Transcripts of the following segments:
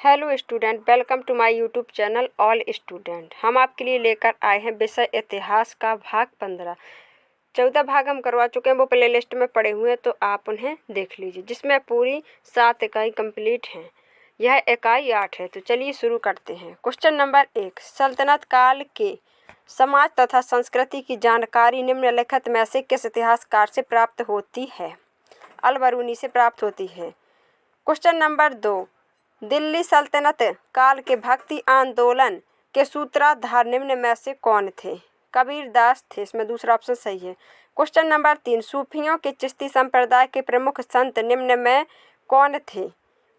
Hello student, welcome to my YouTube channel all student. हम आपके लिए लेकर आए हैं विषय इतिहास का भाग 15। 14 भाग हम करवा चुके हैं, वो प्ले लिस्ट में पड़े हुए हैं, तो आप उन्हें देख लीजिए, जिसमें पूरी 7 इकाई कंप्लीट हैं। यह इकाई 8 है। तो चलिए शुरू करते हैं। क्वेश्चन नंबर 1, सल्तनत काल के समाज तथा संस्कृति की जानकारी निम्नलिखित में से किस इतिहासकार से प्राप्त होती है? अल बरूनी से प्राप्त होती है। क्वेश्चन नंबर 2, दिल्ली सल्तनत काल के भक्ति आंदोलन के सूत्रधार निम्न में से कौन थे? कबीर दास थे। इसमें दूसरा ऑप्शन सही है। क्वेश्चन नंबर 3, सूफियों के चिश्ती संप्रदाय के प्रमुख संत निम्न में कौन थे?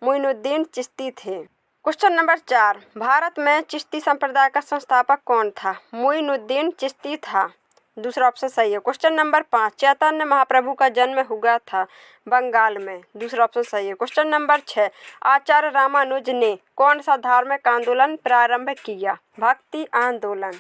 मोइनुद्दीन चिश्ती थे। क्वेश्चन नंबर 4, भारत में चिश्ती संप्रदाय का संस्थापक कौन था? मोइनुद्दीन चिश्ती था। दूसरा ऑप्शन सही है। क्वेश्चन नंबर 5, चैतन्य महाप्रभु का जन्म हुआ था बंगाल में। दूसरा ऑप्शन सही है। क्वेश्चन नंबर 6, आचार्य रामानुज ने कौन सा धार्मिक आंदोलन प्रारंभ किया? भक्ति आंदोलन।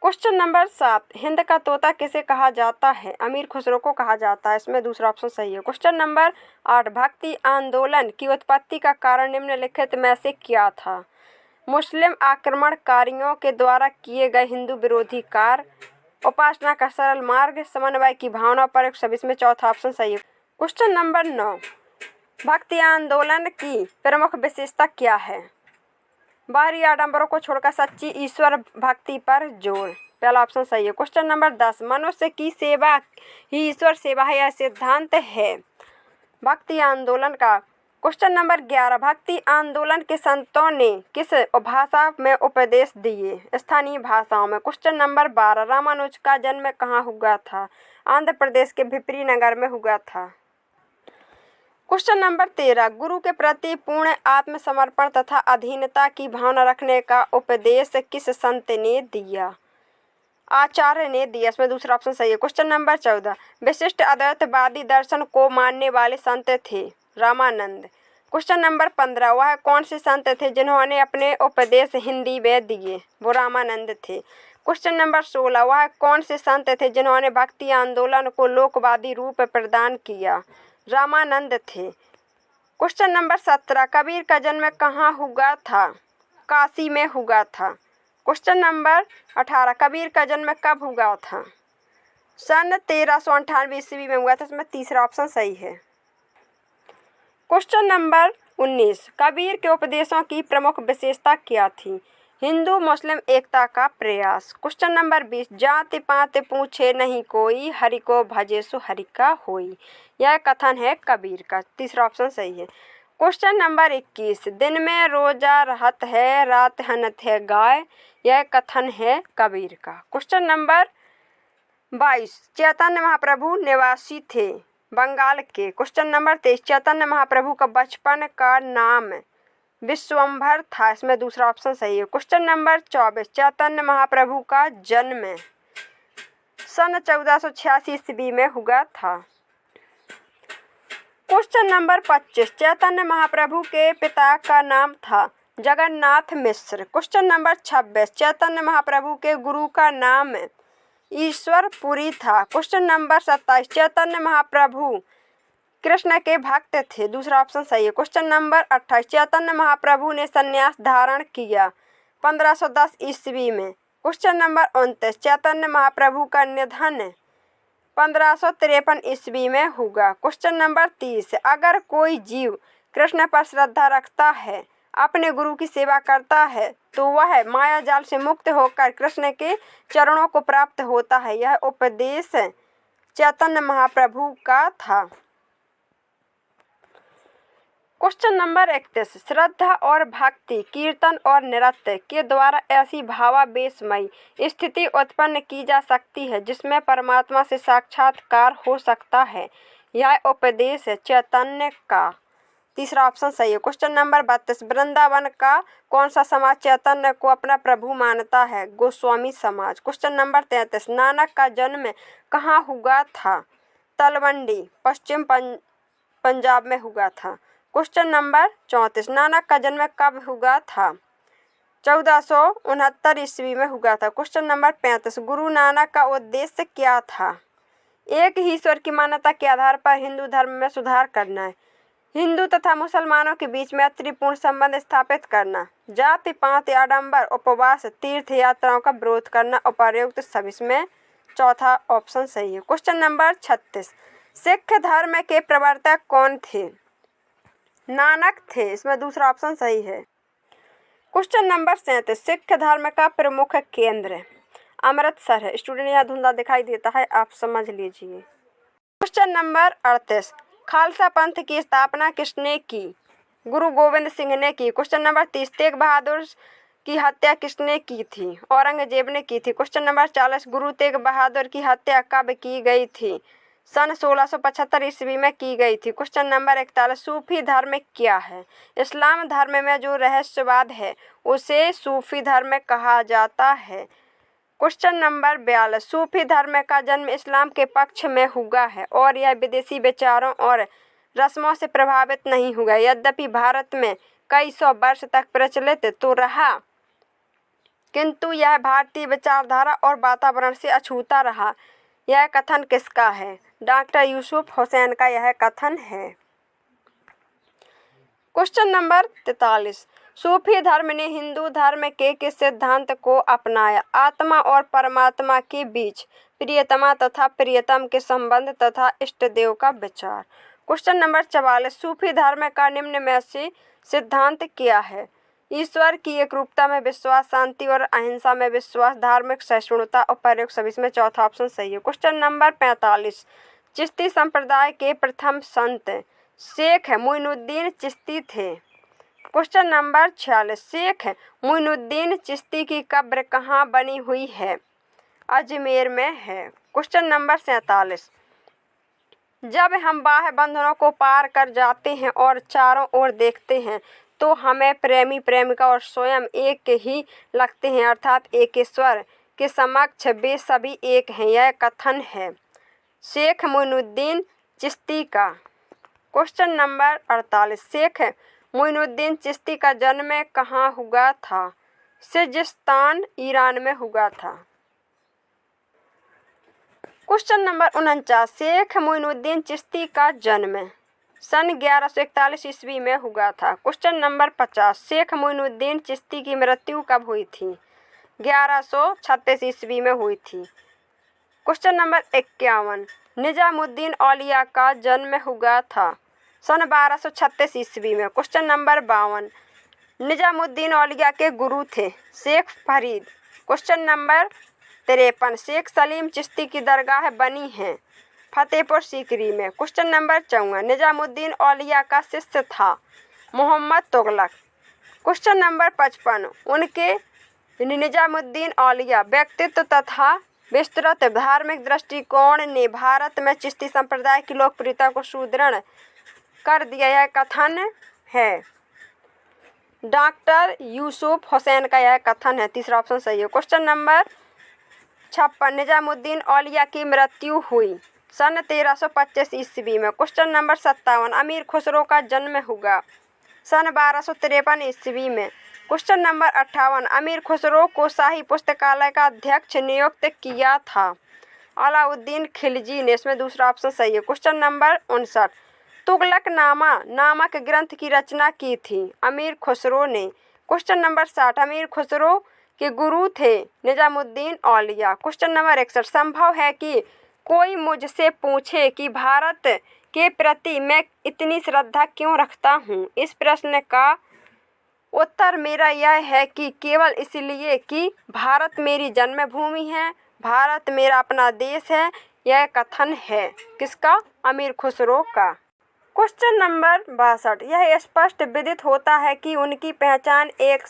क्वेश्चन नंबर 7, हिंद का तोता किसे कहा जाता है? अमीर खुसरो को कहा जाता है। इसमें दूसरा ऑप्शन सही है। क्वेश्चन नंबर 8, भक्ति आंदोलन की उत्पत्ति का कारण निम्नलिखित में से क्या था? मुस्लिम आक्रमणकारियों के द्वारा किए गए हिंदू विरोधी कार्य, उपासना का सरल मार्ग, समन्वय की भावना पर एक सब। इसमें चौथा ऑप्शन सही है। क्वेश्चन नंबर 9, भक्ति आंदोलन की प्रमुख विशेषता क्या है? बाहरी आडंबरों को छोड़कर सच्ची ईश्वर भक्ति पर जोर। पहला ऑप्शन सही है। क्वेश्चन नंबर 10, मनुष्य की सेवा ही ईश्वर सेवा है, यह सिद्धांत है भक्ति आंदोलन का। क्वेश्चन नंबर 11, भक्ति आंदोलन के संतों ने किस भाषा में उपदेश दिए? स्थानीय भाषाओं में। क्वेश्चन नंबर 12, रामानुज का जन्म कहाँ हुआ था? आंध्र प्रदेश के भिपरी नगर में हुआ था। क्वेश्चन नंबर 13, गुरु के प्रति पूर्ण आत्मसमर्पण तथा अधीनता की भावना रखने का उपदेश किस संत ने दिया? आचार्य ने दिया। इसमें दूसरा ऑप्शन सही है। क्वेश्चन नंबर 14, विशिष्ट अद्वैतवादी दर्शन को मानने वाले संत थे? रामानंद। क्वेश्चन नंबर 15, वह कौन से संत थे जिन्होंने अपने उपदेश हिंदी में दिए? वो रामानंद थे। क्वेश्चन नंबर 16, वह कौन से संत थे जिन्होंने भक्ति आंदोलन को लोकवादी रूप प्रदान किया? रामानंद थे। क्वेश्चन नंबर 17, कबीर का जन्म कहाँ हुआ था? काशी में हुआ था। क्वेश्चन नंबर 18, कबीर का जन्म कब हुआ था? सन 1398 ईस्वी में हुआ था। इसमें तीसरा ऑप्शन सही है। क्वेश्चन नंबर 19, कबीर के उपदेशों की प्रमुख विशेषता क्या थी? हिंदू मुस्लिम एकता का प्रयास। क्वेश्चन नंबर 20, जाति पात पूछे नहीं कोई, हरि को भजे सो हरि का होई। यह कथन है कबीर का। तीसरा ऑप्शन सही है। क्वेश्चन नंबर 21, दिन में रोजा रहत है, रात हनत है गाय। यह कथन है कबीर का। क्वेश्चन नंबर 22, चैतन्य महाप्रभु निवासी थे बंगाल के। क्वेश्चन नंबर 23, चैतन्य महाप्रभु का बचपन का नाम विश्वम्भर था। इसमें दूसरा ऑप्शन सही है। क्वेश्चन नंबर 24, चैतन्य महाप्रभु का जन्म सन 1486 ईस्वी में हुआ था। क्वेश्चन नंबर 25, चैतन्य महाप्रभु के पिता का नाम था जगन्नाथ मिश्र। क्वेश्चन नंबर 26, चैतन्य महाप्रभु के गुरु का नाम ईश्वरपुरी था। क्वेश्चन नंबर 27, चैतन्य महाप्रभु कृष्ण के भक्त थे। दूसरा ऑप्शन सही है। क्वेश्चन नंबर 28, चैतन्य महाप्रभु ने संन्यास धारण किया 1510 ईस्वी में। क्वेश्चन नंबर 29, चैतन्य महाप्रभु का निधन 1553 ईस्वी में हुआ। क्वेश्चन नंबर 30, अगर कोई जीव कृष्ण पर श्रद्धा रखता है, अपने गुरु की सेवा करता है, तो वह माया जाल से मुक्त होकर कृष्ण के चरणों को प्राप्त होता है। यह उपदेश चैतन्य महाप्रभु का था। क्वेश्चन नंबर 31, श्रद्धा और भक्ति, कीर्तन और नृत्य के द्वारा ऐसी भावावेशमयी स्थिति उत्पन्न की जा सकती है जिसमें परमात्मा से साक्षात्कार हो सकता है। यह उपदेश है चैतन्य का। तीसरा ऑप्शन सही है। क्वेश्चन नंबर 32, वृंदावन का कौन सा समाज चैतन्य को अपना प्रभु मानता है? गोस्वामी समाज। क्वेश्चन नंबर 33, नानक का जन्म कहाँ हुआ था? तलवंडी, पश्चिम पंजाब में हुआ था। क्वेश्चन नंबर 34, नानक का जन्म कब हुआ था? 1469 ईस्वी में हुआ था। क्वेश्चन नंबर 35, गुरु नानक का उद्देश्य क्या था? एक ही ईश्वर की मान्यता के आधार पर हिंदू धर्म में सुधार करना है। हिंदू तथा मुसलमानों के बीच मैत्रीपूर्ण संबंध स्थापित करना, जाति पात आडंबर उपवास तीर्थ यात्राओं का विरोध करना, उपर्युक्त सभी में चौथा ऑप्शन सही है। क्वेश्चन नंबर 36, सिख धर्म के प्रवर्तक कौन थे? नानक थे, इसमें दूसरा ऑप्शन सही है। क्वेश्चन नंबर 37, सिख धर्म का प्रमुख केंद्र अमृतसर है। स्टूडेंट यहाँ धुंधला दिखाई देता है, आप समझ लीजिए। क्वेश्चन नंबर 38, खालसा पंथ की स्थापना किसने की? गुरु गोविंद सिंह ने की। क्वेश्चन नंबर 30, तेग बहादुर की हत्या किसने की थी? औरंगजेब ने की थी। क्वेश्चन नंबर 40, गुरु तेग बहादुर की हत्या कब की गई थी? सन 1675 ईस्वी में की गई थी। क्वेश्चन नंबर 41, सूफी धर्म क्या है? इस्लाम धर्म में जो रहस्यवाद है उसे सूफी धर्म कहा जाता है। क्वेश्चन नंबर 42, सूफी धर्म का जन्म इस्लाम के पक्ष में हुआ है और यह विदेशी विचारों और रस्मों से प्रभावित नहीं हुआ, यद्यपि भारत में कई सौ वर्ष तक प्रचलित तो रहा, किंतु यह भारतीय विचारधारा और वातावरण से अछूता रहा। यह कथन किसका है? डॉक्टर यूसुफ हुसैन का यह कथन है। क्वेश्चन नंबर 43, सूफी धर्म ने हिंदू धर्म के किस सिद्धांत को अपनाया? आत्मा और परमात्मा के बीच प्रियतमा तथा प्रियतम के संबंध तथा इष्ट देव का विचार। क्वेश्चन नंबर 44, सूफी धर्म का निम्न में से सिद्धांत क्या है? ईश्वर की एक रूपता में विश्वास, शांति और अहिंसा में विश्वास, धार्मिक सहिष्णुता, उपर्युक्त सभी में चौथा ऑप्शन सही है। क्वेश्चन नंबर 45, चिश्ती संप्रदाय के प्रथम संत शेख मोइनुद्दीन चिश्ती थे। क्वेश्चन नंबर 46, शेख मोइनुद्दीन चिश्ती की कब्र कहाँ बनी हुई है? अजमेर में है। क्वेश्चन नंबर 47, जब हम बाह्य बंधनों को पार कर जाते हैं और चारों ओर देखते हैं तो हमें प्रेमी प्रेमिका और स्वयं एक ही लगते हैं, अर्थात एक ईश्वर के समक्ष वे सभी एक हैं। यह कथन है शेख मोइनुद्दीन चिश्ती का। क्वेश्चन नंबर 48, शेख मोइनुद्दीन चिश्ती का जन्म कहाँ हुआ था? सिजिस्तान, ईरान में हुआ था। क्वेश्चन नंबर 49, शेख मोइनुद्दीन चिश्ती का जन्म सन 1141 ईस्वी में हुआ था। क्वेश्चन नंबर 50, शेख मोइनुद्दीन चिश्ती की मृत्यु कब हुई थी? 1136 ईस्वी में हुई थी। क्वेश्चन नंबर 51, निजामुद्दीन औलिया का जन्म हुआ था सन 1236 ईस्वी में। क्वेश्चन नंबर 52, निजामुद्दीन औलिया के गुरु थे शेख फरीद। क्वेश्चन नंबर 53, शेख सलीम चिश्ती की दरगाह बनी है फतेहपुर सीकरी में। क्वेश्चन नंबर 54, निजामुद्दीन औलिया का शिष्य था मोहम्मद तुगलक। क्वेश्चन नंबर 55, उनके निजामुद्दीन औलिया व्यक्तित्व तथा विस्तृत धार्मिक दृष्टिकोण ने भारत में चिश्ती संप्रदाय की लोकप्रियता को सुदृढ़ कर दिया। यह कथन है डॉक्टर यूसुफ हुसैन का, यह कथन है। तीसरा ऑप्शन सही है। क्वेश्चन नंबर 56, निजामुद्दीन औलिया की मृत्यु हुई सन 1325 ईस्वी में। क्वेश्चन नंबर 57, अमीर खुसरो का जन्म हुआ सन 1253 ईस्वी में। क्वेश्चन नंबर 58, अमीर खुसरो को शाही पुस्तकालय का अध्यक्ष नियुक्त किया था अलाउद्दीन खिलजी ने। इसमें दूसरा ऑप्शन सही है। क्वेश्चन नंबर 59, तुगलकनामा नामक ग्रंथ की रचना की थी अमीर खुसरो ने। क्वेश्चन नंबर 60, अमीर खुसरो के गुरु थे निजामुद्दीन औलिया। क्वेश्चन नंबर 61, संभव है कि कोई मुझसे पूछे कि भारत के प्रति मैं इतनी श्रद्धा क्यों रखता हूँ? इस प्रश्न का उत्तर मेरा यह है कि केवल इसलिए कि भारत मेरी जन्मभूमि है, भारत मेरा अपना देश है। यह कथन है किसका? अमीर खुसरो का। क्वेश्चन नंबर 62, यह स्पष्ट विदित होता है कि उनकी पहचान एक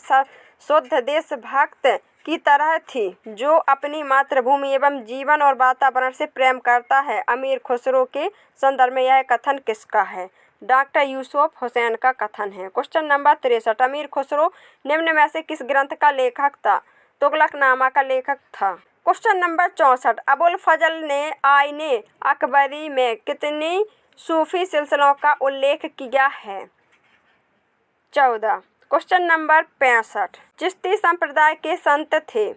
शुद्ध देशभक्त की तरह थी जो अपनी मातृभूमि एवं जीवन और वातावरण से प्रेम करता है। अमीर खुसरो के संदर्भ में यह कथन किसका है? डॉक्टर यूसुफ हुसैन का कथन है। क्वेश्चन नंबर 63, अमीर खुसरो निम्न में से किस ग्रंथ का लेखक था? तुगलकनामा का लेखक था। क्वेश्चन नंबर 64, अबुल फजल ने आईने अकबरी में कितनी सूफी सिलसिलों का उल्लेख किया है? 14। क्वेश्चन नंबर 65, चिश्ती संप्रदाय के संत थे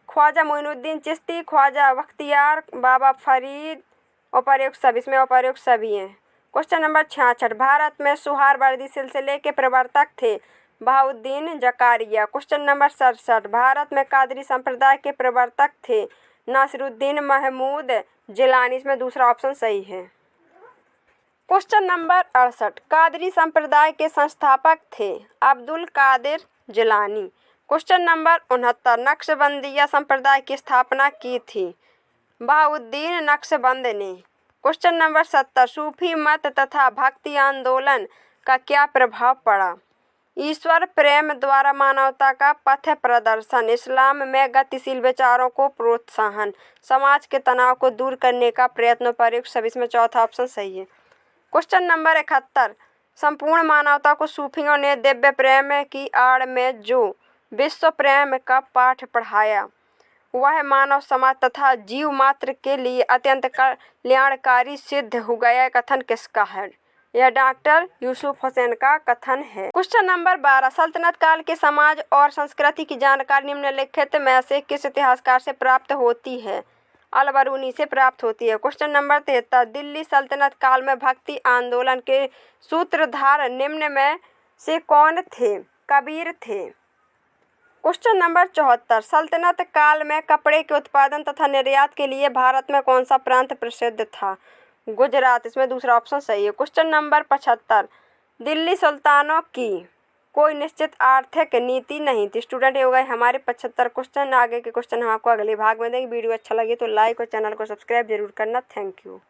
ख्वाजा मोइनुद्दीन चिश्ती, ख्वाजा बख्तियार, बाबा फरीद, उपर्युक्त सभी। इसमें उपर्युक्त सभी हैं। क्वेश्चन नंबर 66, भारत में सुहरावर्दी सिलसिले के प्रवर्तक थे? बहाउद्दीन जकारिया। क्वेश्चन नंबर 67, भारत में कादरी संप्रदाय के प्रवर्तक थे? नासिरुद्दीन महमूद जिलानी। इसमें दूसरा ऑप्शन सही है। क्वेश्चन नंबर 68, कादरी संप्रदाय के संस्थापक थे? अब्दुल कादिर जिलानी। क्वेश्चन नंबर 69, नक्शबंदिया संप्रदाय की स्थापना की थी? बहाउद्दीन नक्शबंद ने। क्वेश्चन नंबर 70, सूफी मत तथा भक्ति आंदोलन का क्या प्रभाव पड़ा? ईश्वर प्रेम द्वारा मानवता का पथ प्रदर्शन, इस्लाम में गतिशील विचारों को प्रोत्साहन, समाज के तनाव को दूर करने का प्रयत्न, प्रयुक्त सभी। इसमें चौथा ऑप्शन सही है। क्वेश्चन नंबर 71, संपूर्ण मानवता को सूफियों ने दिव्य प्रेम की आड़ में जो विश्व प्रेम का पाठ पढ़ाया वह मानव समाज तथा जीव मात्र के लिए अत्यंत कल्याणकारी सिद्ध हो गया। कथन किसका है? यह डॉक्टर यूसुफ हुसैन का कथन है। क्वेश्चन नंबर 12, सल्तनत काल के समाज और संस्कृति की जानकारी निम्नलिखित में से किस इतिहासकार से प्राप्त होती है? अल-बरूनी से प्राप्त होती है। क्वेश्चन नंबर 73, दिल्ली सल्तनत काल में भक्ति आंदोलन के सूत्रधार निम्न में से कौन थे? कबीर थे। क्वेश्चन नंबर 74, सल्तनत काल में कपड़े के उत्पादन तथा निर्यात के लिए भारत में कौन सा प्रांत प्रसिद्ध था? गुजरात। इसमें दूसरा ऑप्शन सही है। क्वेश्चन नंबर 75, दिल्ली सुल्तानों की कोई निश्चित आर्थिक नीति नहीं थी। स्टूडेंट ये हो गए हमारे 75 क्वेश्चन। आगे के क्वेश्चन हम आपको अगले भाग में देंगे। वीडियो अच्छा लगे तो लाइक और चैनल को सब्सक्राइब जरूर करना। Thank you.